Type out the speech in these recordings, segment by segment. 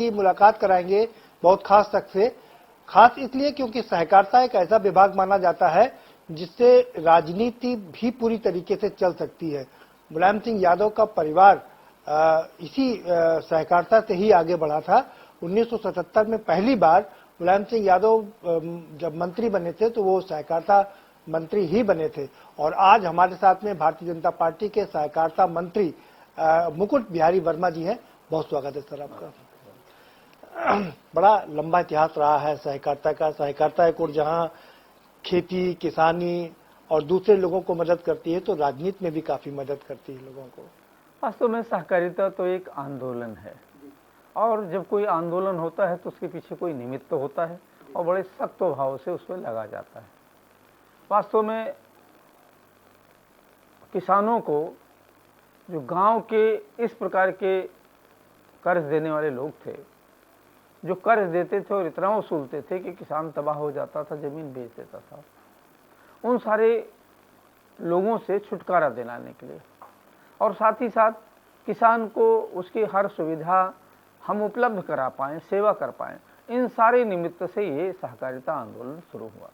की मुलाकात कराएंगे बहुत खास शख्स से। खास इसलिए क्योंकि सहकारिता एक ऐसा विभाग माना जाता है जिससे राजनीति भी पूरी तरीके से चल सकती है। मुलायम सिंह यादव का परिवार इसी सहकारिता से ही आगे बढ़ा था। 1977 में पहली बार मुलायम सिंह यादव जब मंत्री बने थे तो वो सहकारिता मंत्री ही बने थे। और आज हमारे साथ में भारतीय जनता पार्टी के सहकारिता मंत्री मुकुट बिहारी वर्मा जी हैं। बहुत स्वागत है सर आपका। बड़ा लंबा इतिहास रहा है सहकारिता का। सहकारिता एक और जहां खेती, किसानी और दूसरे लोगों को मदद करती है तो राजनीति में भी काफी मदद करती है लोगों को। वास्तव में सहकारिता तो एक आंदोलन है और जब कोई आंदोलन होता है तो उसके पीछे कोई निमित्त होता है और बड़े सख्त भाव से उसमें लगा जाता है। वास्तव में किसानों को जो गांव के इस प्रकार के कर्ज देने वाले लोग थे, जो कर्ज देते थे और इतना वसूलते थे कि किसान तबाह हो जाता था, जमीन बेच देता था, उन सारे लोगों से छुटकारा दिलाने के लिए और साथ ही साथ किसान को उसकी हर सुविधा हम उपलब्ध करा पाएँ, सेवा कर पाएँ, इन सारे निमित्त से ये सहकारिता आंदोलन शुरू हुआ।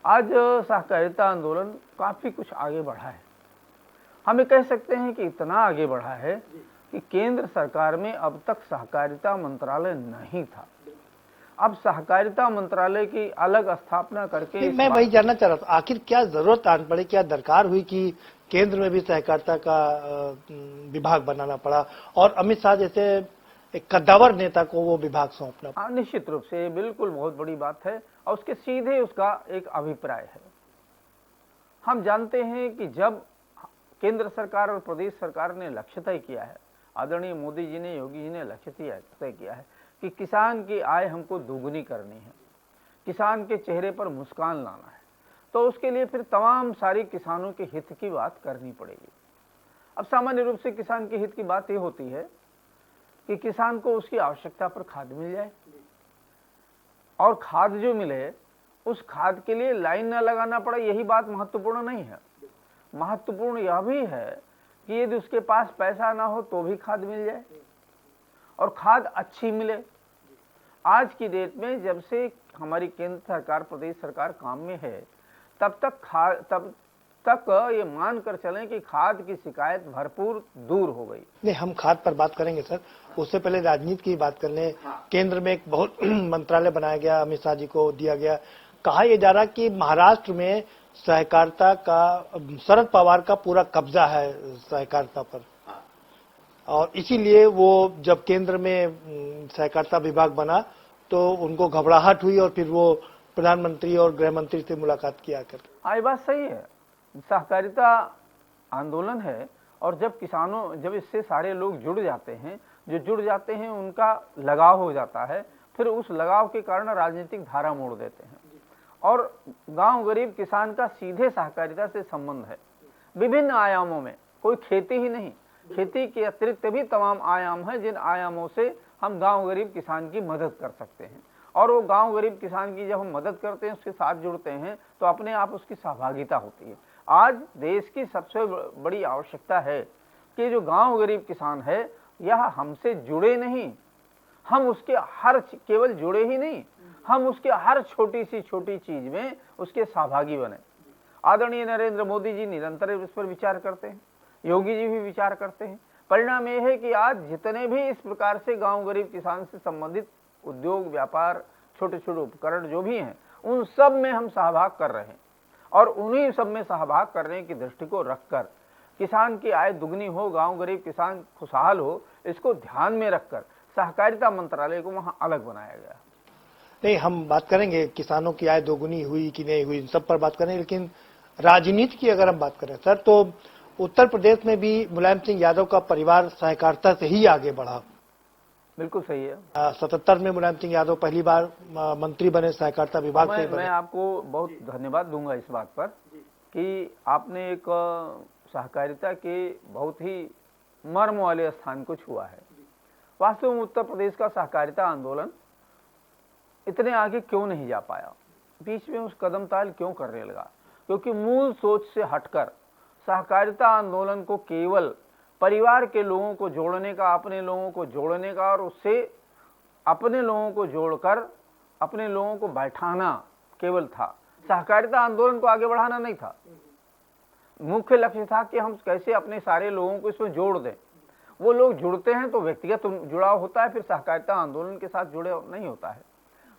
आज सहकारिता आंदोलन काफ़ी कुछ आगे बढ़ा है। हमें कह सकते हैं कि इतना आगे बढ़ा है कि केंद्र सरकार में अब तक सहकारिता मंत्रालय नहीं था। अब सहकारिता मंत्रालय की अलग स्थापना करके मैं वही जानना चाह रहा था, आखिर क्या जरूरत आन पड़ी, क्या दरकार हुई कि केंद्र में भी सहकारिता का विभाग बनाना पड़ा और अमित शाह जैसे एक कद्दावर नेता को वो विभाग सौंपना पड़ा? निश्चित रूप से बिल्कुल बहुत बड़ी बात है और उसके सीधे उसका एक अभिप्राय है। हम जानते हैं कि जब केंद्र सरकार और प्रदेश सरकार ने लक्ष्य तय किया है, आदरणीय मोदी जी ने, योगी जी ने लक्ष्य तय किया है कि किसान की आय हमको दोगुनी करनी है, किसान के चेहरे पर मुस्कान लाना है, तो उसके लिए फिर तमाम सारी किसानों के हित की बात करनी पड़ेगी। अब सामान्य रूप से किसान के हित की बात ये होती है कि किसान को उसकी आवश्यकता पर खाद मिल जाए और खाद जो मिले उस खाद के लिए लाइन न लगाना पड़े, यही बात महत्वपूर्ण नहीं है। महत्वपूर्ण यह भी है कि यदि उसके पास पैसा ना हो तो भी खाद मिल जाए और खाद अच्छी मिले। आज की डेट में जब से हमारी केंद्र सरकार, प्रदेश सरकार काम में है, तब तक ये मानकर चलें कि खाद की शिकायत भरपूर दूर हो गई। नहीं, हम खाद पर बात करेंगे सर, उससे पहले राजनीति की बात कर लें। केंद्र में एक बहुत मंत्रालय बनाया गया, अमित शाह जी को दिया गया। कहा यह जा रहा कि महाराष्ट्र में सहकारिता का, शरद पवार का पूरा कब्जा है सहकारिता पर और इसीलिए वो जब केंद्र में सहकारिता विभाग बना तो उनको घबराहट हुई और फिर वो प्रधानमंत्री और गृह मंत्री से मुलाकात किया कर। ये बात सही है, सहकारिता आंदोलन है और जब इससे सारे लोग जुड़ जाते हैं, जो जुड़ जाते हैं उनका लगाव हो जाता है, फिर उस लगाव के कारण राजनीतिक धारा मोड़ देते हैं और गांव गरीब किसान का सीधे सहकारिता से संबंध है विभिन्न आयामों में। कोई खेती ही नहीं, खेती के अतिरिक्त भी तमाम आयाम हैं जिन आयामों से हम गांव गरीब किसान की मदद कर सकते हैं और वो गांव गरीब किसान की जब हम मदद करते हैं, उसके साथ जुड़ते हैं, तो अपने आप उसकी सहभागिता होती है। आज देश की सबसे बड़ी आवश्यकता है कि जो गांव गरीब किसान है यह हमसे जुड़े नहीं, हम उसके केवल जुड़े ही नहीं, हम उसके हर छोटी सी छोटी चीज में उसके सहभागी बने। आदरणीय नरेंद्र मोदी जी निरंतर इस पर विचार करते हैं, योगी जी भी विचार करते हैं। परिणाम यह है कि आज जितने भी इस प्रकार से गांव गरीब किसान से संबंधित उद्योग, व्यापार, छोटे छोटे उपकरण जो भी हैं, उन सब में हम सहभाग कर रहे हैं और उन्हीं सब में सहभाग करने की दृष्टि को रखकर किसान की आय दुगनी हो, गांव गरीब किसान खुशहाल हो, इसको ध्यान में रखकर सहकारिता मंत्रालय को वहां अलग बनाया गया। नहीं, हम बात करेंगे किसानों की आय दोगुनी हुई कि नहीं हुई, इन सब पर बात करेंगे, लेकिन राजनीति की अगर हम बात करें सर, तो उत्तर प्रदेश में भी मुलायम सिंह यादव का परिवार सहकारिता से ही आगे बढ़ा। बिल्कुल सही है। 77 में मुलायम सिंह यादव पहली बार मंत्री बने सहकारिता विभाग से। मैं आपको बहुत धन्यवाद दूंगा इस बात पर कि आपने एक सहकारिता के बहुत ही मर्म वाले स्थान को छुआ है। वास्तव में उत्तर प्रदेश का सहकारिता आंदोलन इतने आगे क्यों नहीं जा पाया, बीच में उस कदम ताल क्यों करने लगा? क्योंकि मूल सोच से हटकर सहकारिता आंदोलन को केवल परिवार के लोगों को जोड़ने का, अपने लोगों को जोड़ने का और उससे अपने लोगों को जोड़कर अपने लोगों को बैठाना केवल था, सहकारिता आंदोलन को आगे बढ़ाना नहीं था। मुख्य लक्ष्य था कि हम कैसे अपने सारे लोगों को इसमें जोड़ दें। वो लोग जुड़ते हैं तो व्यक्तिगत जुड़ाव होता है, फिर सहकारिता आंदोलन के साथ जुड़े नहीं होता है।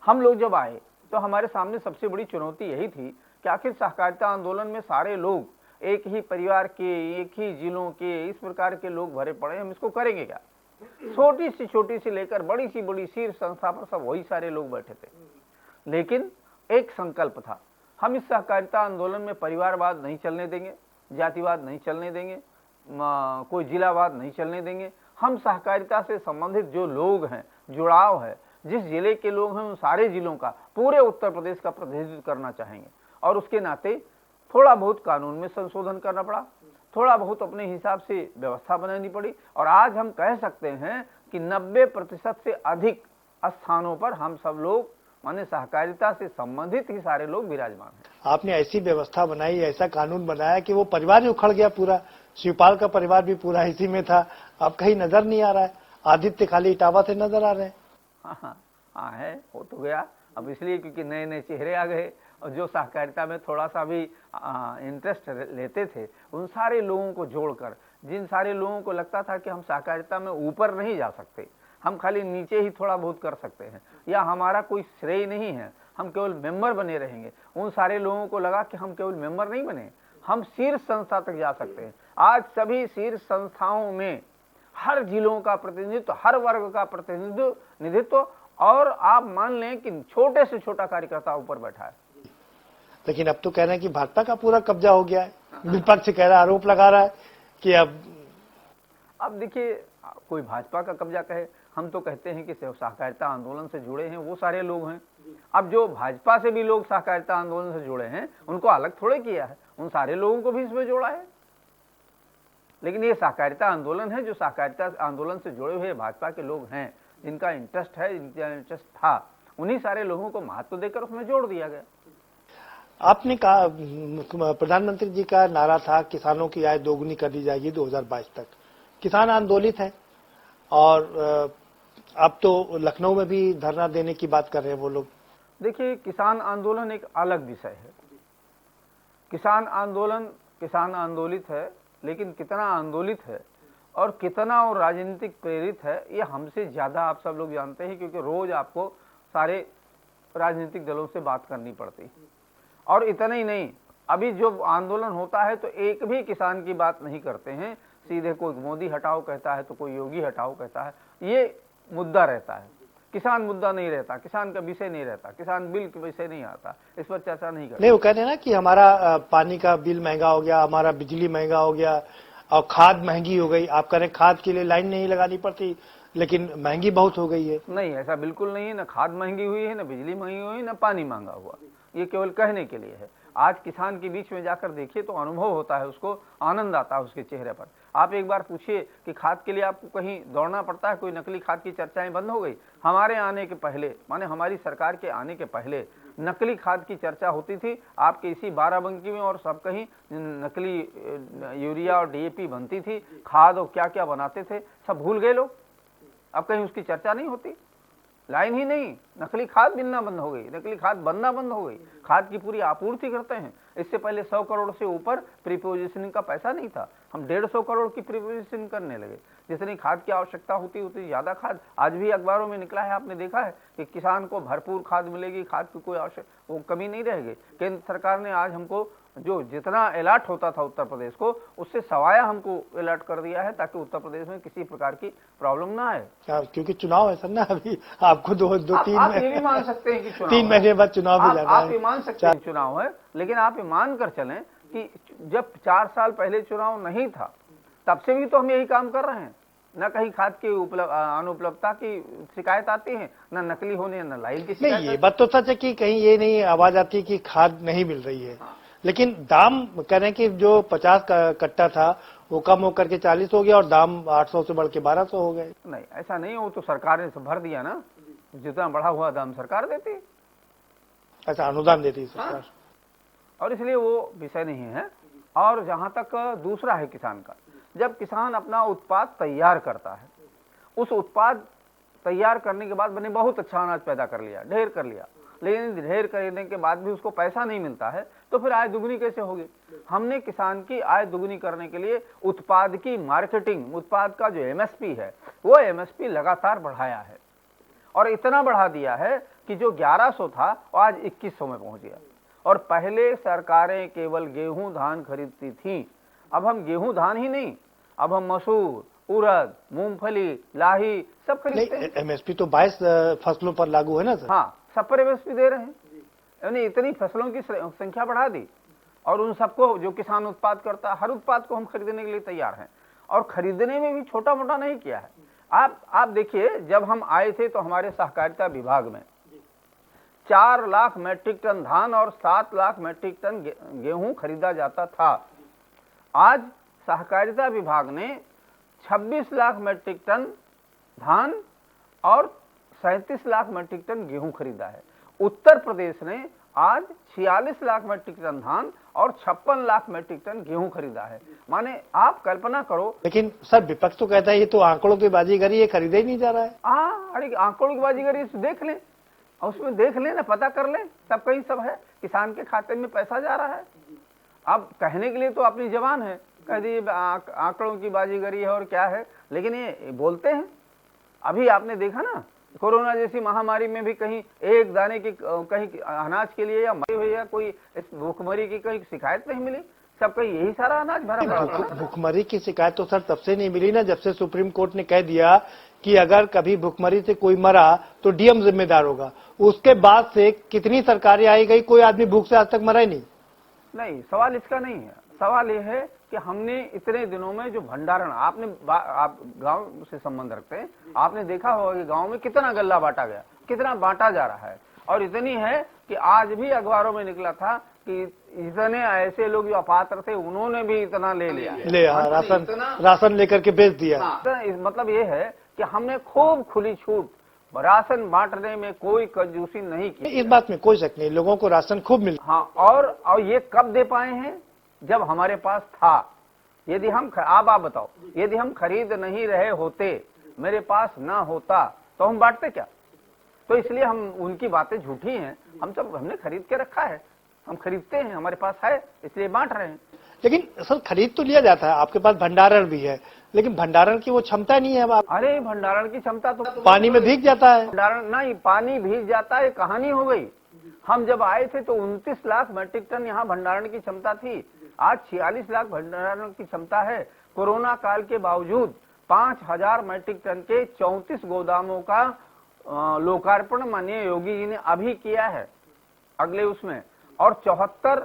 हम लोग जब आए तो हमारे सामने सबसे बड़ी चुनौती यही थी कि आखिर सहकारिता आंदोलन में सारे लोग एक ही परिवार के, एक ही जिलों के, इस प्रकार के लोग भरे पड़े, हम इसको करेंगे क्या। छोटी सी लेकर बड़ी शीर्ष संस्था पर सब वही सारे लोग बैठे थे, लेकिन एक संकल्प था, हम इस सहकारिता आंदोलन में परिवारवाद नहीं चलने देंगे, जातिवाद नहीं चलने देंगे, कोई जिलावाद नहीं चलने देंगे। हम सहकारिता से संबंधित जो लोग हैं, जुड़ाव है, जिस जिले के लोग हैं उन सारे जिलों का, पूरे उत्तर प्रदेश का प्रतिनिधित्व करना चाहेंगे। और उसके नाते थोड़ा बहुत कानून में संशोधन करना पड़ा, थोड़ा बहुत अपने हिसाब से व्यवस्था बनानी पड़ी, और आज हम कह सकते हैं कि 90% से अधिक स्थानों पर हम सब लोग माने सहकारिता से संबंधित ही सारे लोग विराजमान हैं। आपने ऐसी व्यवस्था बनाई, ऐसा कानून बनाया कि वो परिवार ही उखड़ गया पूरा। शिवपाल का परिवार भी पूरा इसी में था, अब कहीं नजर नहीं आ रहा है। आदित्य खाली इटावा से नजर आ रहे हैं। हाँ है, हो तो गया अब, इसलिए क्योंकि नए नए चेहरे आ गए, और जो सहकारिता में थोड़ा सा भी इंटरेस्ट लेते थे उन सारे लोगों को जोड़कर, जिन सारे लोगों को लगता था कि हम सहकारिता में ऊपर नहीं जा सकते, हम खाली नीचे ही थोड़ा बहुत कर सकते हैं, या हमारा कोई श्रेय नहीं है, हम केवल मेंबर बने रहेंगे, उन सारे लोगों को लगा कि हम केवल मेंबर नहीं बने, हम शीर्ष संस्था तक जा सकते हैं। आज सभी शीर्ष संस्थाओं में हर जिलों का प्रतिनिधित्व, हर वर्ग का प्रतिनिधित्व, और आप मान लें कि छोटे से छोटा कार्यकर्ता ऊपर बैठा है। लेकिन अब तो कह रहे हैं कि भाजपा का पूरा कब्जा हो गया है। विपक्ष कह रहा है, आरोप लगा रहा है कि अब देखिए, कोई भाजपा का कब्जा कहे, हम तो कहते हैं कि सहकारिता आंदोलन से जुड़े हैं वो सारे लोग हैं। अब जो भाजपा से भी लोग सहकारिता आंदोलन से जुड़े हैं उनको अलग थोड़े किया है, उन सारे लोगों को भी इसमें जोड़ा है। लेकिन ये सहकारिता आंदोलन है, जो सहकारिता आंदोलन से जुड़े हुए भाजपा के लोग हैं, जिनका इंटरेस्ट है, जिनका इंटरेस्ट था, उन्हीं सारे लोगों को महत्व देकर उसमें जोड़ दिया गया। आपने कहा, प्रधानमंत्री जी का नारा था किसानों की आय दोगुनी कर दी जाएगी 2022 तक। किसान आंदोलित है, और अब तो लखनऊ में भी धरना देने की बात कर रहे हैं वो लोग। देखिए, किसान आंदोलन एक अलग विषय है। किसान आंदोलित है, लेकिन कितना आंदोलित है और कितना और राजनीतिक प्रेरित है, ये हमसे ज्यादा आप सब लोग जानते हैं, क्योंकि रोज आपको सारे राजनीतिक दलों से बात करनी पड़ती है। और इतना ही नहीं, अभी जो आंदोलन होता है तो एक भी किसान की बात नहीं करते हैं, सीधे कोई मोदी हटाओ कहता है तो कोई योगी हटाओ कहता है, ये मुद्दा रहता है। किसान मुद्दा नहीं रहता, किसान का विषय नहीं रहता, किसान बिल के विषय नहीं आता, इस पर चर्चा नहीं करते। नहीं, वो कहते हैं ना कि हमारा पानी का बिल महंगा हो गया, हमारा बिजली महंगा हो गया, और खाद महंगी हो गई। आप कह रहे खाद के लिए लाइन नहीं लगानी पड़ती, लेकिन महंगी बहुत हो गई है। नहीं, ऐसा बिल्कुल नहीं है, ना खाद महंगी हुई है, ना बिजली महंगी हुई, ना पानी महंगा हुआ, ये केवल कहने के लिए है। आज किसान के बीच में जाकर देखिए तो अनुभव होता है, उसको आनंद आता है उसके चेहरे पर। आप एक बार पूछिए कि खाद के लिए आपको कहीं दौड़ना पड़ता है, कोई नकली खाद की चर्चाएं बंद हो गई। हमारे आने के पहले, माने हमारी सरकार के आने के पहले नकली खाद की चर्चा होती थी, आपके इसी बाराबंकी में और सब कहीं नकली यूरिया और डीएपी बनती थी, खाद और क्या क्या बनाते थे, सब भूल गए लोग। अब कहीं उसकी चर्चा नहीं होती, लाइन ही नहीं, नकली खाद मिलना बंद हो गई, नकली खाद बनना बंद हो गई, खाद की पूरी आपूर्ति करते हैं। इससे पहले 100 करोड़ से ऊपर प्रीपोजिशनिंग का पैसा नहीं था, हम 150 करोड़ की प्रीपोजिशनिंग करने लगे। जितनी खाद की आवश्यकता होती उतनी ज्यादा खाद। आज भी अखबारों में निकला है, आपने देखा है कि किसान को भरपूर खाद मिलेगी, खाद की कोई वो कमी नहीं रहेगी। केंद्र सरकार ने आज हमको जो जितना अलर्ट होता था उत्तर प्रदेश को, उससे सवाया हमको अलर्ट कर दिया है, ताकि उत्तर प्रदेश में किसी प्रकार की प्रॉब्लम ना आए। क्योंकि चुनाव है सर ना, अभी आपको दो तीन आप ये भी मान सकते हैं कि चुनाव 3 महीने बाद चुनाव भी जाना है। आप ये मान सकते हैं चुनाव है, लेकिन आप ये मान कर चलें कि जब 4 साल पहले चुनाव नहीं था, तब से भी तो हम यही काम कर रहे हैं। न कहीं खाद की अनुपलब्धता की शिकायत आती है, न नकली होने, न लाइन की शिकायत। नहीं, ये बात तो सच है कि कहीं ये नहीं आवाज आती कि खाद नहीं मिल रही है। लेकिन दाम कह रहे हैं कि जो 50 कट्टा था वो कम होकर के 40 हो गया, और दाम 800 से बढ़ के 1200 हो गए। नहीं, ऐसा नहीं, वो तो सरकार ने भर दिया ना, जितना बढ़ा हुआ दाम सरकार देती, ऐसा अनुदान देती है सरकार। और इसलिए वो विषय नहीं है। और जहां तक दूसरा है किसान का, जब किसान अपना उत्पाद तैयार करता है, उस उत्पाद तैयार करने के बाद मैंने बहुत अच्छा अनाज पैदा कर लिया, ढेर कर लिया, लेकिन ढेर करने के बाद भी उसको पैसा नहीं मिलता है, तो फिर आय दुगनी कैसे होगी? हमने किसान की आय दुगनी करने के लिए उत्पाद की मार्केटिंग, उत्पाद का जो एमएसपी है वो एमएसपी लगातार बढ़ाया है, और इतना बढ़ा दिया है कि जो 1100 था वो आज 2100 में पहुंच गया। और पहले सरकारें केवल गेहूं धान खरीदती थी, अब हम गेहूं धान ही नहीं, अब हम मसूर, उड़द, मूंगफली, लाही सब खरीदते हैं। एमएसपी तो 22 फसलों पर लागू है ना सर? हाँ, सब पर एमएसपी दे रहे हैं, यानी इतनी फसलों की संख्या बढ़ा दी, और उन सबको जो किसान उत्पाद करता है, हर उत्पाद को हम खरीदने के लिए तैयार हैं, और खरीदने में भी छोटा मोटा नहीं किया है। आप देखिए, जब हम आए थे तो हमारे सहकारिता विभाग में 4 लाख मैट्रिक टन धान और 7 लाख मैट्रिक टन गेहूं खरीदा जाता था। आज सहकारिता विभाग ने 26 लाख मैट्रिक टन धान और 37 लाख मैट्रिक टन गेहूं खरीदा है। उत्तर प्रदेश ने आज 46 लाख मैट्रिक टन धान और 56 लाख मैट्रिक टन गेहूं खरीदा है। माने आप कल्पना करो। लेकिन सर विपक्ष तो कहता है ये तो आंकड़ों की बाजीगरी, ये खरीदा ही नहीं जा रहा है। अरे आंकड़ों की बाजीगरी देख लें, उसमें देख लें ना, पता कर लें, सब कहीं सब है, किसान के खाते में पैसा जा रहा है। अब कहने के लिए तो अपनी जबान है, कह दिए आंकड़ों की बाजीगरी है और क्या है, लेकिन ये बोलते हैं। अभी आपने देखा ना, कोरोना जैसी महामारी में भी कहीं एक दाने की कहीं अनाज के लिए या मरी हुई या कोई भूखमरी की कहीं शिकायत नहीं मिली, सब कहीं यही सारा अनाज भरा पड़ा था। भूखमरी की शिकायत तो सर तब से नहीं मिली ना, जब से सुप्रीम कोर्ट ने कह दिया कि अगर कभी भूखमरी से कोई मरा तो डीएम जिम्मेदार होगा। उसके बाद से कितनी सरकारें आई गई, कोई आदमी भूख से आज तक मरा ही नहीं। नहीं, सवाल इसका नहीं है, सवाल ये है कि हमने इतने दिनों में जो भंडारण, आप गांव से संबंध रखते हैं, आपने देखा होगा कि गांव में कितना गल्ला बांटा गया, कितना बांटा जा रहा है, और इतनी है कि आज भी अखबारों में निकला था कि इतने ऐसे लोग जो अपात्र थे उन्होंने भी इतना ले लिया, राशन लेकर के बेच दिया। मतलब ये है कि हमने खूब खुली छूट, राशन बांटने में कोई कंजूसी नहीं की। इस बात में कोई शक नहीं, लोगों को राशन खूब मिला। हाँ, और ये कब दे पाए हैं? जब हमारे पास था। यदि हम आप बताओ, यदि हम खरीद नहीं रहे होते, मेरे पास ना होता, तो हम बांटते क्या? तो इसलिए हम, उनकी बातें झूठी हैं, हमने खरीद के रखा है, हम खरीदते हैं, हमारे पास है, इसलिए बांट रहे हैं। लेकिन सर खरीद तो लिया जाता है, आपके पास भंडारण भी है, लेकिन भंडारण की वो क्षमता नहीं है। अरे भंडारण की क्षमता तो पानी में भीग जाता है। भंडारण नहीं, पानी भीग जाता है, कहानी हो गई। हम जब आए थे तो 29 लाख मैट्रिक टन यहाँ भंडारण की क्षमता थी, आज 46 लाख भंडारण की क्षमता है। कोरोना काल के बावजूद 5000 मैट्रिक टन के 34 गोदामों का लोकार्पण माननीय योगी जी ने अभी किया है अगले उसमें, और 74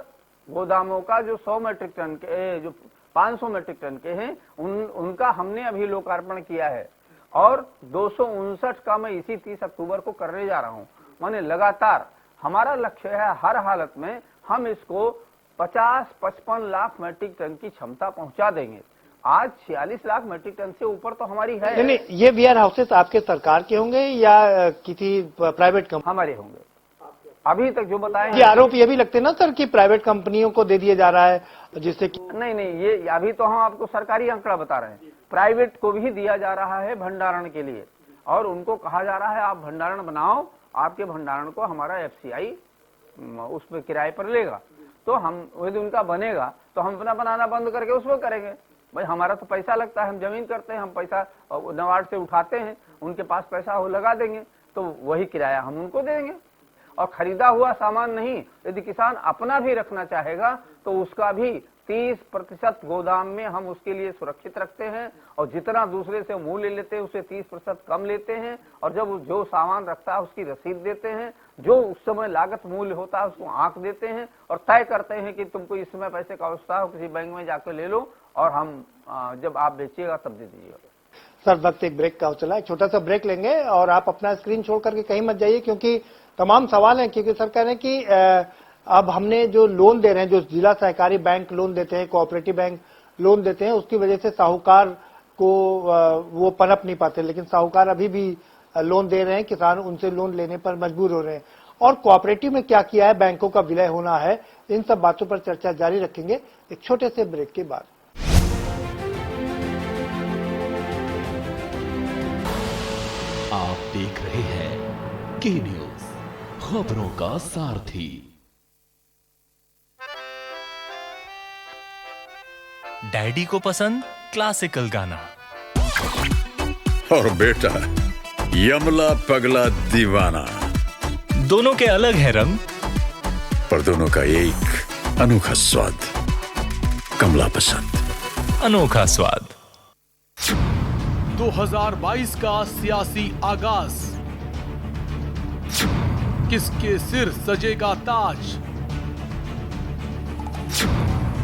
गोदामों का जो 100 मैट्रिक टन के, जो 500 मैट्रिक टन के हैं, उनका हमने अभी लोकार्पण किया है, और 259 का मैं इसी 30 अक्टूबर को करने जा रहा हूं। माने लगातार हमारा लक्ष्य है हर हालत में हम इसको 50-55 लाख मैट्रिक टन की क्षमता पहुंचा देंगे। आज 46 लाख मैट्रिक टन से ऊपर तो हमारी है। नहीं, ये वेयर हाउसेस आपके सरकार के होंगे या किसी प्राइवेट कंपनी? हमारे होंगे। अभी तक जो बताए ये आरोप ये भी लगते ना सर कि प्राइवेट कंपनियों को दे दिया जा रहा है, जिससे नहीं, ये अभी तो हम आपको सरकारी आंकड़ा बता रहे हैं। प्राइवेट को भी दिया जा रहा है भंडारण के लिए, और उनको कहा जा रहा है आप भंडारण बनाओ, आपके भंडारण को हमारा एफसीआई उसमें किराए पर लेगा, तो हम यदि उनका बनेगा तो हम अपना बनाना बंद करके उसमें करेंगे। भाई हमारा तो पैसा लगता है, हम जमीन करते हैं, हम पैसा नवाड से उठाते हैं, उनके पास पैसा हो लगा देंगे, तो वही किराया हम उनको देंगे। और खरीदा हुआ सामान नहीं, यदि किसान अपना भी रखना चाहेगा तो उसका भी 30% गोदाम में हम उसके लिए सुरक्षित रखते हैं, और जितना दूसरे से मूल्य लेते हैं उससे 30% कम लेते हैं, और जब जो सामान रखता है उसकी रसीद देते हैं, जो उस समय लागत मूल्य होता है उसको आंक देते हैं, और तय करते हैं कि तुमको इस समय पैसे का आवश्यकता हो, किसी बैंक में जाकर ले लो, और हम जब आप बेचिएगा तब दे दीजिएगा। सर वक्त एक ब्रेक का हो चला है, छोटा सा ब्रेक लेंगे, और आप अपना स्क्रीन छोड़ करके कहीं मत जाइए, क्योंकि तमाम सवाल हैं। क्योंकि सर कह रहे हैं कि अब हमने जो लोन दे रहे हैं, जो जिला सहकारी बैंक लोन देते हैं, कोऑपरेटिव बैंक लोन देते हैं, उसकी वजह से साहूकार को वो पनप नहीं पाते, लेकिन साहूकार अभी भी लोन दे रहे हैं, किसान उनसे लोन लेने पर मजबूर हो रहे हैं। और कोऑपरेटिव में क्या किया है, बैंकों का विलय होना है, इन सब बातों पर चर्चा जारी रखेंगे एक छोटे से ब्रेक के बाद। आप के न्यूज, खबरों का सारथी। डैडी को पसंद क्लासिकल गाना और बेटा यमला पगला दीवाना। दोनों के अलग है रंग, पर दोनों का एक अनोखा स्वाद। कमला पसंद, अनोखा स्वाद। 2022 का सियासी आगाज, किसके सिर सजेगा ताज?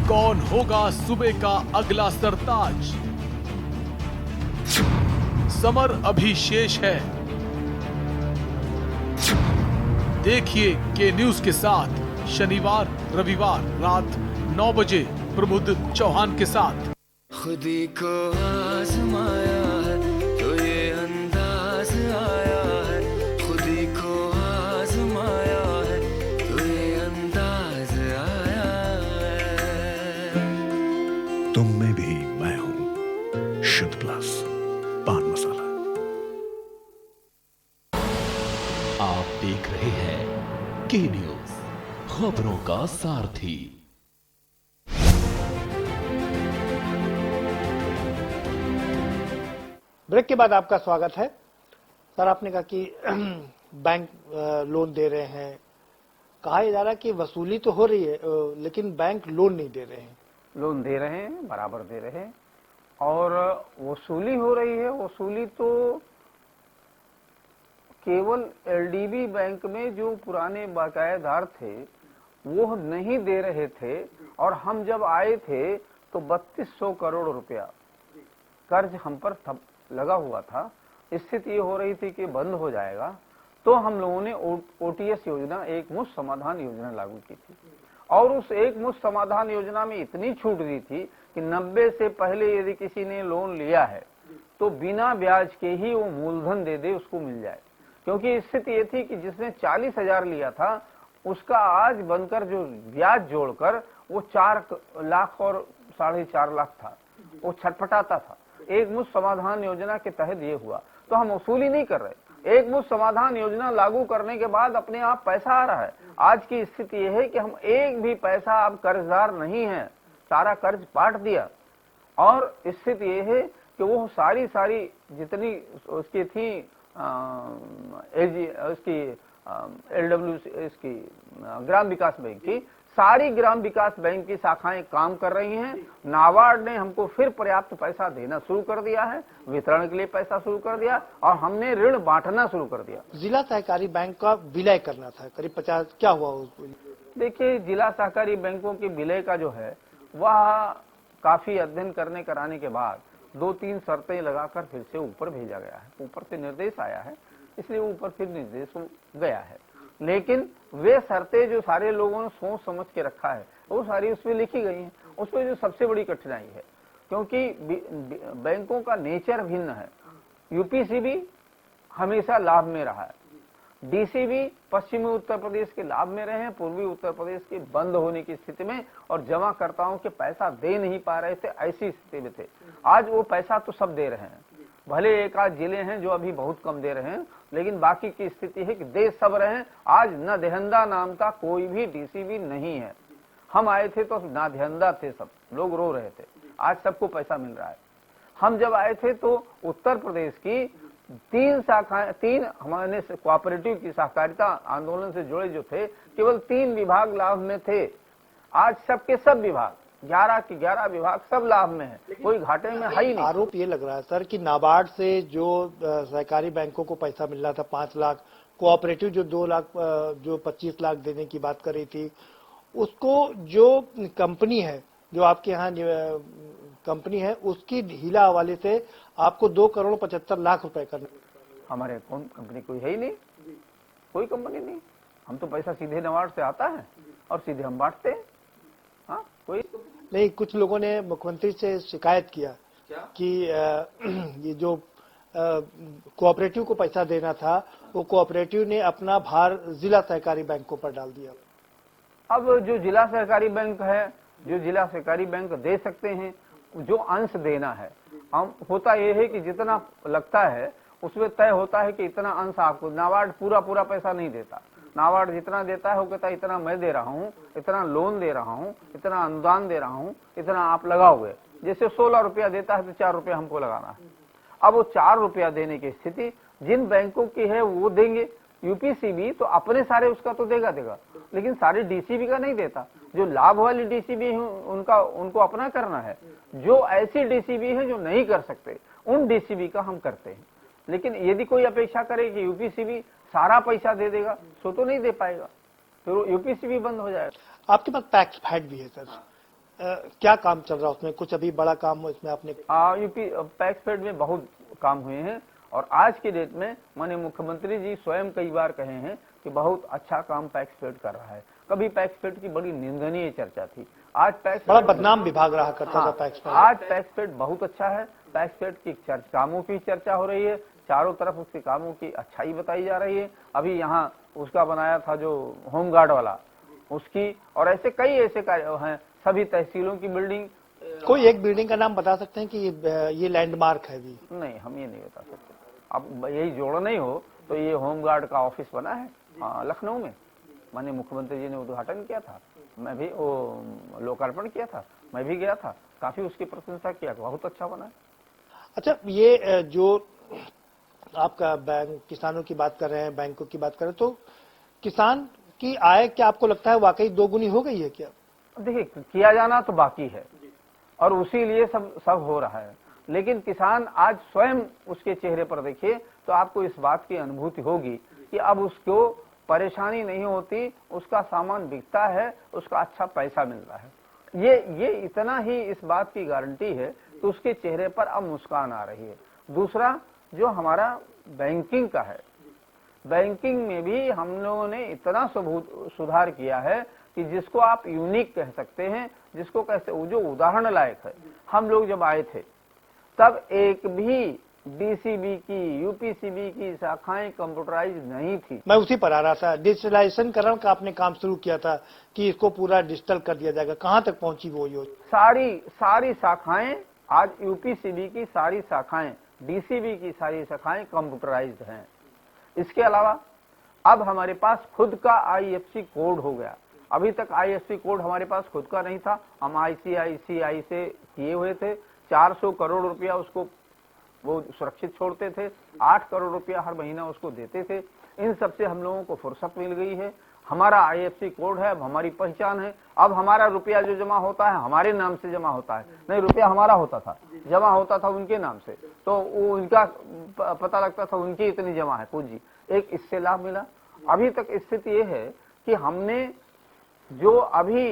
कौन होगा सूबे का अगला सरताज? समर अभी शेष है। देखिए के न्यूज के साथ शनिवार रविवार रात 9 बजे प्रबुद्ध चौहान के साथ। खुदी को आजमाया है तो ये अंदाज आया है, खुदी को आजमाया है तो ये अंदाज आया है। तुम में भी मैं हूं, शुद्ध प्लस पान मसाला। आप देख रहे हैं के न्यूज, खबरों का सारथी। ब्रेक के बाद आपका स्वागत है। सर, आपने कहा कि बैंक लोन दे रहे हैं, कहा जा रहा है कि वसूली तो हो रही है लेकिन बैंक लोन नहीं दे रहे हैं। लोन दे रहे हैं, बराबर दे रहे हैं, और वसूली हो रही है। वसूली तो केवल एलडीबी बैंक में जो पुराने बकायेदार थे वो नहीं दे रहे थे, और हम जब आए थे तो 3200 करोड़ रुपया कर्ज हम पर लगा हुआ था। स्थिति ये हो रही थी कि बंद हो जाएगा, तो हम लोगों ने ओटीएस योजना, एक मुश्त समाधान योजना लागू की थी, और उस एक मुश्त समाधान योजना में इतनी छूट दी थी कि 90 से पहले यदि किसी ने लोन लिया है तो बिना ब्याज के ही वो मूलधन दे दे उसको मिल जाए। क्योंकि स्थिति ये थी कि जिसने 40,000 लिया था उसका आज बनकर जो ब्याज जोड़कर वो 4 लाख और 4.5 लाख था, वो छटपटाता था। एक मुश्त समाधान योजना के तहत ये हुआ, तो हम वसूली नहीं कर रहे। एक मुश्त समाधान योजना लागू करने के बाद अपने आप पैसा आ रहा है। आज की स्थिति यह है कि हम एक भी पैसा अब कर्जदार नहीं है, सारा कर्ज पाट दिया, और स्थिति यह है कि वो सारी जितनी उसकी थी उसकी इसकी ग्राम विकास बैंक की, सारी ग्राम विकास बैंक की शाखाएं काम कर रही हैं। नाबार्ड ने हमको फिर पर्याप्त पैसा देना शुरू कर दिया है, वितरण के लिए पैसा शुरू कर दिया, और हमने ऋण बांटना शुरू कर दिया। जिला सहकारी बैंक का विलय करना था, करीब 50, क्या हुआ उसको? देखिए, जिला सहकारी बैंकों के विलय का जो है वह काफी अध्ययन कराने के बाद 2-3 शर्तें लगाकर फिर से ऊपर भेजा गया है। ऊपर से निर्देश आया है, इसलिए ऊपर फिर निर्देश गया है। लेकिन वे शर्तें जो सारे लोगों ने सोच समझ के रखा है वो सारी उसमें लिखी गई हैं। उसमें जो सबसे बड़ी कठिनाई है, क्योंकि बैंकों का नेचर भिन्न है। यूपीसीबी हमेशा लाभ में रहा है, डीसीबी पश्चिमी उत्तर प्रदेश के लाभ में रहे हैं, पूर्वी उत्तर प्रदेश के बंद होने की स्थिति में और जमाकर्ताओं के पैसा दे नहीं पा रहे थे, ऐसी स्थिति में थे। आज वो पैसा तो सब दे रहे हैं, भले एक आध जिले हैं जो अभी बहुत कम दे रहे हैं, लेकिन बाकी की स्थिति है कि दे सब रहे हैं। आज न देहंदा नाम का कोई भी डीसीबी नहीं है। हम आए थे तो ना देहंदा थे, सब लोग रो रहे थे, आज सबको पैसा मिल रहा है। हम जब आए थे तो उत्तर प्रदेश की 3 शाखाएं, 3 हमारे कोऑपरेटिव की सहकारिता आंदोलन से जुड़े जो थे, केवल 3 विभाग लाभ में थे। आज सबके सब विभाग 11 के 11 विभाग सब लाभ में है, कोई घाटे में है ही नहीं। आरोप ये लग रहा है सर कि नाबार्ड से जो सहकारी बैंकों को पैसा मिल रहा था 5 लाख, कोऑपरेटिव जो 2 लाख, जो 25 लाख देने की बात कर रही थी, उसको जो कंपनी है, जो आपके यहाँ कंपनी है, उसकी ढीला हवाले से आपको 2 करोड़ 75 लाख रुपए करना। हमारे कौन कंपनी कोई है ही नहीं, कोई कंपनी नहीं। हम तो पैसा सीधे नाबार्ड से आता है और सीधे हम बांटते हैं। हाँ, कोई नहीं, कुछ लोगों ने मुख्यमंत्री से शिकायत किया कि ये जो कोऑपरेटिव को पैसा देना था, वो कोऑपरेटिव ने अपना भार जिला सहकारी बैंकों पर डाल दिया। अब जो जिला सहकारी बैंक है, जो जिला सहकारी बैंक दे सकते हैं, जो अंश देना है, हम होता यह है कि जितना लगता है उसमें तय होता है कि इतना अंश आपको, नाबार्ड पूरा पैसा नहीं देता। नाबार्ड जितना देता है वो कहता है इतना मैं दे रहा हूँ, इतना लोन दे रहा हूँ, इतना अनुदान दे रहा हूँ, इतना आप लगाओगे। जैसे 16 रुपया देता है तो 4 रुपया हमको लगाना है। अब वो 4 रुपया देने की स्थिति जिन बैंकों की है वो देंगे। यूपीसीबी तो अपने सारे उसका तो देगा, लेकिन सारे डीसीबी का नहीं देता। जो लाभ वाली डीसीबी है उनको अपना करना है। जो ऐसी डीसीबी है जो नहीं कर सकते उन डीसीबी का हम करते हैं। लेकिन यदि कोई अपेक्षा करे कि यूपीसीबी सारा पैसा दे देगा तो नहीं दे पाएगा, तो यूपीसीबी बंद हो जाएगा। आपके पास पैक्स फैड भी है सर, क्या काम चल रहा है उसमें? कुछ अभी बड़ा काम इसमें आपने? यूपी पैक्स फैड में बहुत काम हुए हैं और आज की डेट में माननीय मुख्यमंत्री जी स्वयं कई बार कहे हैं कि बहुत अच्छा काम पैक्स फैड कर रहा है। कभी पैक्स फैड की बड़ी निंदनीय चर्चा थी, आज पैक्स बड़ा बदनाम विभाग रहा करता था पैक्स फैड। आज पैक्स फैड बहुत अच्छा है। पैक्स फैड की कामों की चर्चा हो रही है, चारों तरफ उसके कामों की अच्छाई बताई जा रही है। अभी यहाँ उसका बनाया था जो होमगार्ड वाला, उसकी, और ऐसे कई ऐसे कार्य हैं। सभी तहसीलों की बिल्डिंग, कोई एक बिल्डिंग का नाम बता सकते हैं कि ये लैंडमार्क है भी? नहीं, हम ये नहीं बता सकते। अब यही जोड़ नहीं हो तो ये होमगार्ड का ऑफिस बना है लखनऊ में, माननीय मुख्यमंत्री जी ने उद्घाटन किया था, मैं भी वो लोकार्पण किया था, मैं भी गया था, काफी उसकी प्रशंसा किया, बहुत अच्छा बना है। अच्छा, ये जो आपका बैंक, किसानों की बात कर रहे हैं, बैंकों की बात कर रहे हैं, तो किसान की आय क्या आपको लगता है वाकई दोगुनी हो गई है क्या? देखिए, किया जाना तो बाकी है और उसी लिए सब हो रहा है, लेकिन किसान आज स्वयं उसके चेहरे पर देखिए तो आपको इस बात की अनुभूति होगी कि अब उसको परेशानी नहीं होती, उसका सामान बिकता है, उसका अच्छा पैसा मिल रहा है। ये इतना ही इस बात की गारंटी है कि उसके चेहरे पर अब मुस्कान आ रही है। दूसरा जो हमारा बैंकिंग का है, बैंकिंग में भी हम लोगों ने इतना सुधार किया है कि जिसको आप यूनिक कह सकते हैं, जिसको कहते वो जो उदाहरण लायक है। हम लोग जब आए थे तब एक भी डीसीबी की, यूपीसीबी की शाखाएं कंप्यूटराइज नहीं थी। मैं उसी पर आ रहा था, डिजिटलाइजेशन का आपने काम शुरू किया था कि इसको पूरा डिजिटल कर दिया जाएगा, कहां तक पहुंची वो योजना? सारी शाखाएं आज यूपीसीबी की सारी शाखाएं, डीसीबी की सारी शाखाएं कंप्यूटराइज्ड हैं। इसके अलावा अब हमारे पास खुद का आईएफएससी कोड हो गया। अभी तक आईएफएससी कोड हमारे पास खुद का नहीं था, हम आईसीआईसीआई से किए हुए थे। 400 करोड़ रुपया उसको वो सुरक्षित छोड़ते थे, 8 करोड़ रुपया हर महीना उसको देते थे। इन सब से हम लोगों को फुर्सत मिल गई है। हमारा आईएफएससी कोड है, अब हमारी पहचान है। अब हमारा रुपया जो जमा होता है हमारे नाम से जमा होता है, नहीं रुपया हमारा होता था, जमा होता था उनके नाम से, तो वो उनका पता लगता था उनकी इतनी जमा है पूंजी। एक इससे लाभ मिला। अभी तक स्थिति ये है कि हमने जो अभी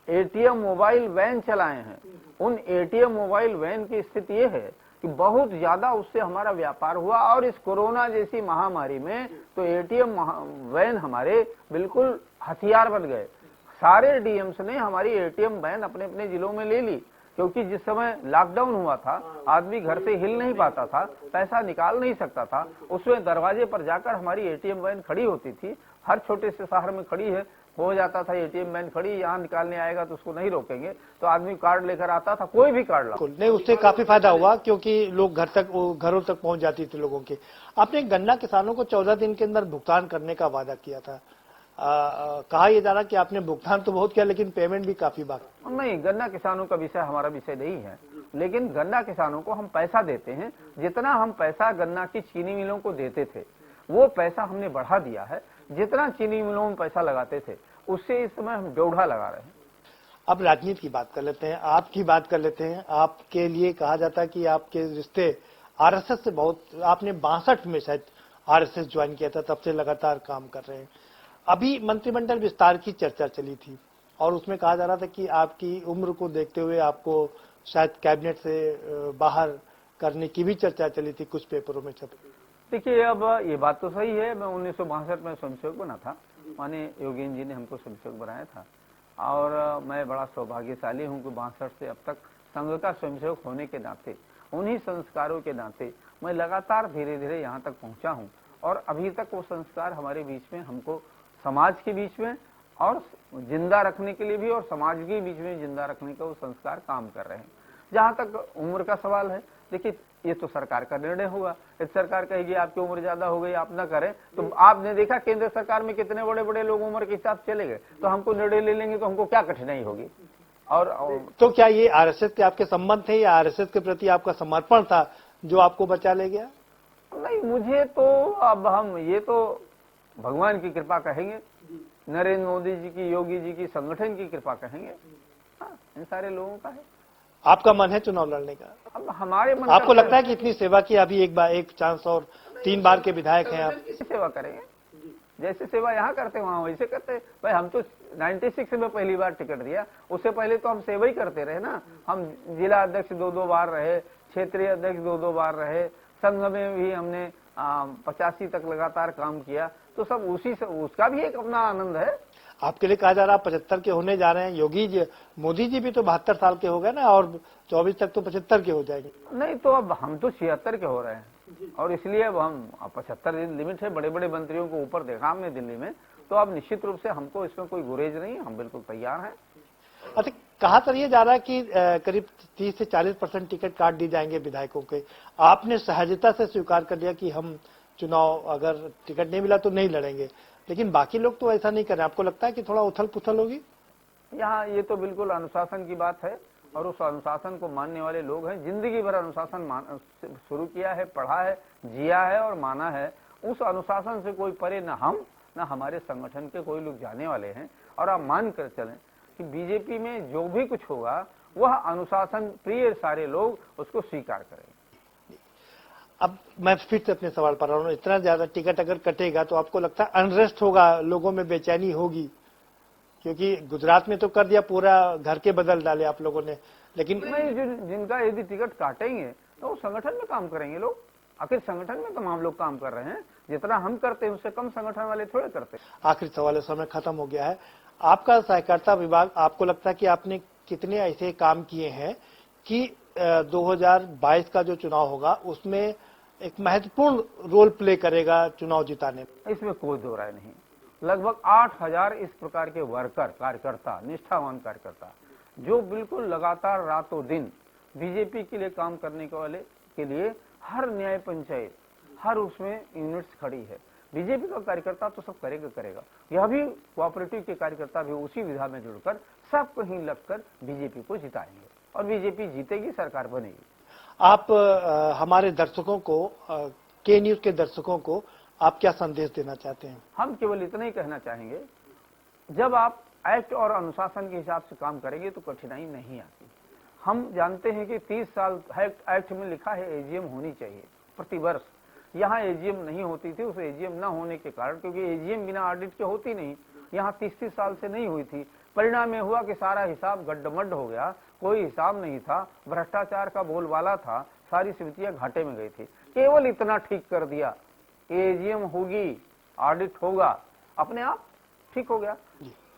एटीएम मोबाइल वैन चलाए हैं, उन एटीएम मोबाइल वैन की स्थिति ये है कि बहुत ज्यादा उससे हमारा व्यापार हुआ। और इस कोरोना जैसी महामारी में तो एटीएम वैन हमारे बिल्कुल हथियार बन गए। सारे डीएम्स ने हमारी एटीएम वैन अपने अपने जिलों में ले ली, क्योंकि जिस समय लॉकडाउन हुआ था आदमी घर से हिल नहीं पाता था, पैसा निकाल नहीं सकता था, उसमें दरवाजे पर जाकर हमारी एटीएम वैन खड़ी होती थी। हर छोटे से शहर में खड़ी है, हो जाता था एटीएम वैन खड़ी, यहाँ निकालने आएगा तो उसको नहीं रोकेंगे, तो आदमी कार्ड लेकर आता था, कोई भी कार्ड ला। नहीं, उससे काफी फायदा हुआ क्योंकि लोग घरों तक पहुंच जाती थी लोगों के। आपने गन्ना किसानों को 14 दिन के अंदर भुगतान करने का वादा किया था, कहा यह जा रहा कि आपने भुगतान तो बहुत किया लेकिन पेमेंट भी काफी बाकी। नहीं, गन्ना किसानों का विषय हमारा विषय नहीं है, लेकिन गन्ना किसानों को हम पैसा देते हैं। जितना हम पैसा गन्ना की चीनी मिलों को देते थे वो पैसा हमने बढ़ा दिया है। जितना चीनी मिलों में पैसा लगाते थे उससे इस समय हम डेढ़ा लगा रहे हैं। अब राजनीति की बात कर लेते हैं, आपकी बात कर लेते हैं। आपके लिए कहा जाता है कि आपके रिश्ते आरएसएस से बहुत, आपने 62 में शायद आरएसएस ज्वाइन किया था, तब से लगातार काम कर रहे हैं। अभी मंत्रिमंडल विस्तार की चर्चा चली थी और उसमें कहा जा रहा था कि आपकी उम्र को देखते हुए आपको शायद कैबिनेट से बाहर करने की भी चर्चा चली थी, कुछ पेपरों में छप। देखिए, अब ये बात तो सही है, मैं 1962 में स्वयंसेवक बना था, माने योगेंद्र जी ने हमको स्वयंसेवक बनाया था और मैं बड़ा सौभाग्यशाली हूं कि 62 से अब तक संघ का स्वयंसेवक होने के नाते, उन्हीं संस्कारों के नाते मैं लगातार धीरे धीरे यहाँ तक पहुँचा हूँ। और अभी तक वो संस्कार हमारे बीच में, हमको समाज के बीच में और जिंदा रखने के लिए भी और समाज के बीच में जिंदा रखने का वो संस्कार काम कर रहे हैं। जहाँ तक उम्र का सवाल है, देखिए ये तो सरकार का निर्णय होगा। यदि सरकार कहेगी आपकी उम्र ज्यादा हो गई, आप ना करें, तो आपने देखा केंद्र सरकार में कितने बड़े बड़े लोग उम्र के हिसाब से चले गए, तो हमको निर्णय ले लेंगे तो हमको क्या कठिनाई होगी। और तो क्या ये आरएसएस के आपके संबंध थे या आरएसएस के प्रति आपका समर्पण था जो आपको बचा ले गया? नहीं, मुझे तो अब हम ये तो भगवान की कृपा कहेंगे, नरेंद्र मोदी जी की, योगी जी की, संगठन की कृपा कहेंगे। हाँ, इन सारे लोगों का है। आपका मन है चुनाव लड़ने का? अब हमारे मन आपको लगता है कि इतनी सेवा की, अभी एक चांस और 3 बार के विधायक हैं आप, कैसे सेवा करेंगे? जैसे सेवा यहाँ करते वहाँ वैसे करते। भाई हम तो 96 में पहली बार टिकट दिया, उससे पहले तो हम सेवा ही करते रहे ना। हम जिला अध्यक्ष 2-2 बार रहे, क्षेत्रीय अध्यक्ष 2-2 बार रहे, संघ में भी हमने 85 तक लगातार काम किया, तो सब उसी से, उसका भी एक अपना आनंद है। आपके लिए कहा जा रहा 75 के होने जा रहे हैं। योगी जी, मोदी जी भी तो 72 साल के हो गए ना, और 24 तक तो 75 के हो जाएंगे। नहीं, तो अब हम तो 76 के हो रहे हैं, और इसलिए अब हम 75 दिन लिमिट है। बड़े बड़े मंत्रियों को ऊपर देखा हमने दिल्ली में, तो अब निश्चित रूप से हमको इसमें कोई गुरेज नहीं, हम बिल्कुल तैयार हैं। अच्छा, कहा तो ये जा रहा है कि करीब 30 से 40% टिकट काट दी जाएंगे विधायकों के। आपने सहजता से स्वीकार कर लिया कि हम चुनाव, अगर टिकट नहीं मिला तो नहीं लड़ेंगे, लेकिन बाकी लोग तो ऐसा नहीं कर रहे। आपको लगता है कि थोड़ा उथल पुथल होगी? यहाँ ये तो बिल्कुल अनुशासन की बात है, और उस अनुशासन को मानने वाले लोग हैं। जिंदगी भर अनुशासन शुरू किया है, पढ़ा है, जिया है और माना है। उस अनुशासन से कोई परे न हम न हमारे संगठन के कोई लोग जाने वाले हैं। और आप मान कर चलें कि बीजेपी में जो भी कुछ होगा वह अनुशासन प्रिय सारे लोग उसको स्वीकार करेंगे। अब मैं फिर से अपने सवाल पर आ रहा हूँ, इतना ज्यादा टिकट अगर कटेगा तो आपको लगता है अनरेस्ट होगा, लोगों में बेचैनी होगी? क्योंकि गुजरात में तो कर दिया, पूरा घर के बदल डाले आप लोगों ने, लेकिन नहीं, जिनका यदि टिकट काटेंगे तो वो संगठन में काम करेंगे लोग। आखिर संगठन में तमाम लोग काम कर रहे हैं, जितना हम करते हैं उससे कम संगठन वाले थोड़े करते हैं। आखिरी सवाल, समय खत्म हो गया है। आपका सहकारिता विभाग, आपको लगता है कि आपने कितने ऐसे काम किए हैं कि 2022 का जो चुनाव होगा उसमें एक महत्वपूर्ण रोल प्ले करेगा चुनाव जिताने में? इसमें कोई दो राय नहीं। लगभग 8000 इस प्रकार के वर्कर, कार्यकर्ता, निष्ठावान कार्यकर्ता, जो बिल्कुल लगातार रातों दिन बीजेपी के लिए काम करने वाले के लिए हर न्याय पंचायत, हर उसमें यूनिट्स खड़ी है। बीजेपी का कार्यकर्ता तो सब करेगा। यह भी कोऑपरेटिव के कार्यकर्ता भी उसी विधा में जुड़कर सब कहीं लगकर बीजेपी को जिताएंगे, और बीजेपी जीतेगी, सरकार बनेगी। आप हमारे दर्शकों को, के न्यूज के दर्शकों को आप क्या संदेश देना चाहते हैं? हम केवल इतना ही कहना चाहेंगे, जब आप एक्ट और अनुशासन के हिसाब से काम करेंगे तो कठिनाई नहीं आती। हम जानते हैं कि 30 साल एक्ट में लिखा है एजीएम होनी चाहिए प्रतिवर्ष। यहाँ एजीएम नहीं होती थी, उस एजीएम न होने के कारण, क्योंकि एजीएम बिना ऑडिट के होती नहीं, यहाँ 30 साल से नहीं हुई थी। परिणाम यह हुआ कि सारा हिसाब गड्ढमड्ढ हो गया, कोई हिसाब नहीं था, भ्रष्टाचार का बोलबाला था, सारी समितियां घाटे में गई थी। केवल इतना ठीक कर दिया, एजीएम होगी, ऑडिट होगा, अपने आप ठीक हो गया।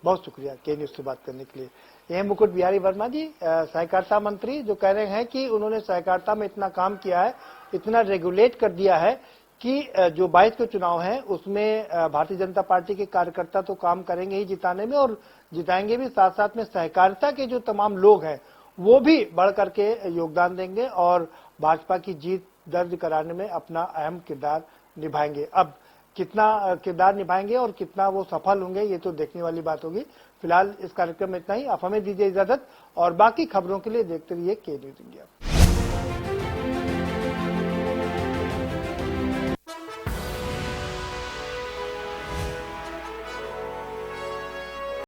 बहुत शुक्रिया के न्यूज से बात करने के लिए। यह मुकुट बिहारी वर्मा जी, सहकारिता मंत्री, जो कह रहे हैं कि उन्होंने सहकारिता में इतना काम किया है, इतना रेगुलेट कर दिया है कि जो 22 के चुनाव है उसमें भारतीय जनता पार्टी के कार्यकर्ता तो काम करेंगे ही जिताने में, और जिताएंगे भी, साथ साथ में सहकारिता के जो तमाम लोग हैं वो भी बढ़ करके योगदान देंगे और भाजपा की जीत दर्ज कराने में अपना अहम किरदार निभाएंगे। अब कितना किरदार निभाएंगे और कितना वो सफल होंगे, ये तो देखने वाली बात होगी। फिलहाल इस कार्यक्रम में इतना ही। आप हमें दीजिए इजाजत, और बाकी खबरों के लिए देखते रहिए के न्यूज इंडिया।